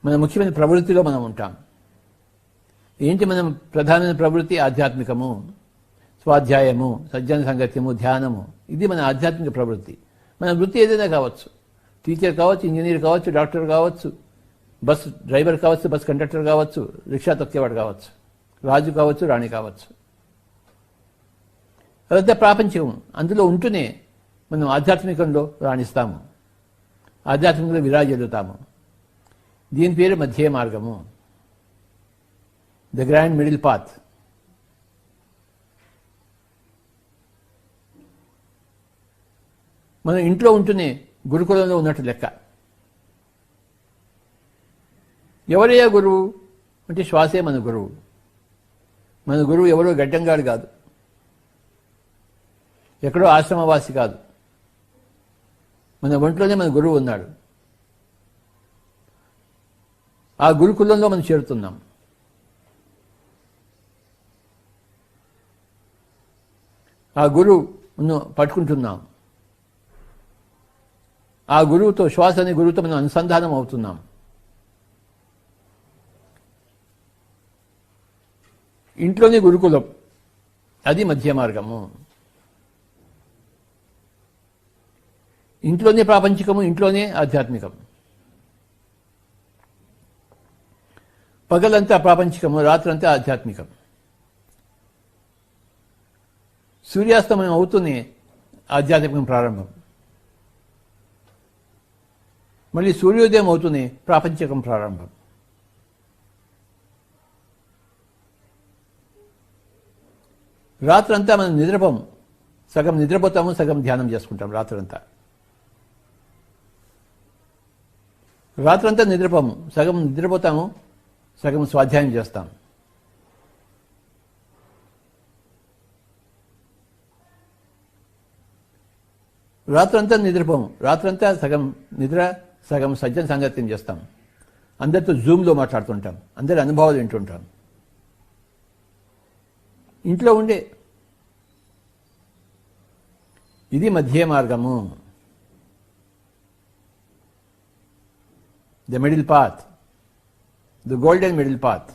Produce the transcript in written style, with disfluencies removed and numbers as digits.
మన ముఖ్యమైన ప్రవృత్తిలో మనం ఉంటాం. ఏంటి మనం ప్రధానమైన ప్రవృత్తి? ఆధ్యాత్మికము, స్వాధ్యాయము, సజ్జన సంగత్యము, ధ్యానము. ఇది మన ఆధ్యాత్మిక ప్రవృత్తి. మన వృత్తి ఏదైనా కావచ్చు, టీచర్ కావచ్చు, ఇంజనీర్ కావచ్చు, డాక్టర్ కావచ్చు, బస్ డ్రైవర్ కావచ్చు, బస్ కండక్టర్ కావచ్చు, రిక్షా తొక్కేవాడు కావచ్చు, రాజు కావచ్చు, రాణి కావచ్చు. అదంతా ప్రాపంచికం. అందులో ఉంటూనే మనం ఆధ్యాత్మికంలో రాణిస్తాము, ఆధ్యాత్మికంలో విరాజిల్లుతాము. దీని పేరు మధ్య మార్గము, ద గ్రాండ్ మిడిల్ పాత్. మనం ఇంట్లో ఉంటూనే గురుకులంలో ఉన్నట్టు లెక్క. ఎవరయ్యా గురువు అంటే శ్వాసే మన గురువు. మన గురువు ఎవరో గడ్డంగాడు కాదు, ఎక్కడో ఆశ్రమవాసి కాదు, మన ఒంట్లోనే మన గురువు ఉన్నాడు. ఆ గురుకులంలో మనం చేరుతున్నాం. ఆ గురువును పట్టుకుంటున్నాం. ఆ గురువుతో, శ్వాస అనే గురువుతో మనం అనుసంధానం అవుతున్నాం. ఇంట్లోనే గురుకులం, అది మధ్య మార్గము. ఇంట్లోనే ప్రాపంచికము, ఇంట్లోనే ఆధ్యాత్మికం. పగలంతా ప్రాపంచికము, రాత్రంతా ఆధ్యాత్మికం. సూర్యాస్తమయం అవుతూనే ఆధ్యాత్మికం ప్రారంభం. మళ్ళీ సూర్యోదయం అవుతూనే ప్రాపంచికం ప్రారంభం. రాత్రంతా మనం నిద్రపోము, సగం నిద్రపోతాము, సగం ధ్యానం చేసుకుంటాం. రాత్రంతా నిద్రపోము, సగం నిద్రపోతాము, సగం స్వాధ్యాయం చేస్తాం. రాత్రంతా నిద్రపోము, రాత్రంతా సగం నిద్ర, సగం సజ్జన సాంగత్యం చేస్తాం. అందరితో జూమ్లో మాట్లాడుతుంటాం, అందరి అనుభవాలు వింటుంటాం. ఇంట్లో ఉండే ఇది మధ్య మార్గము, the middle path, the golden middle path.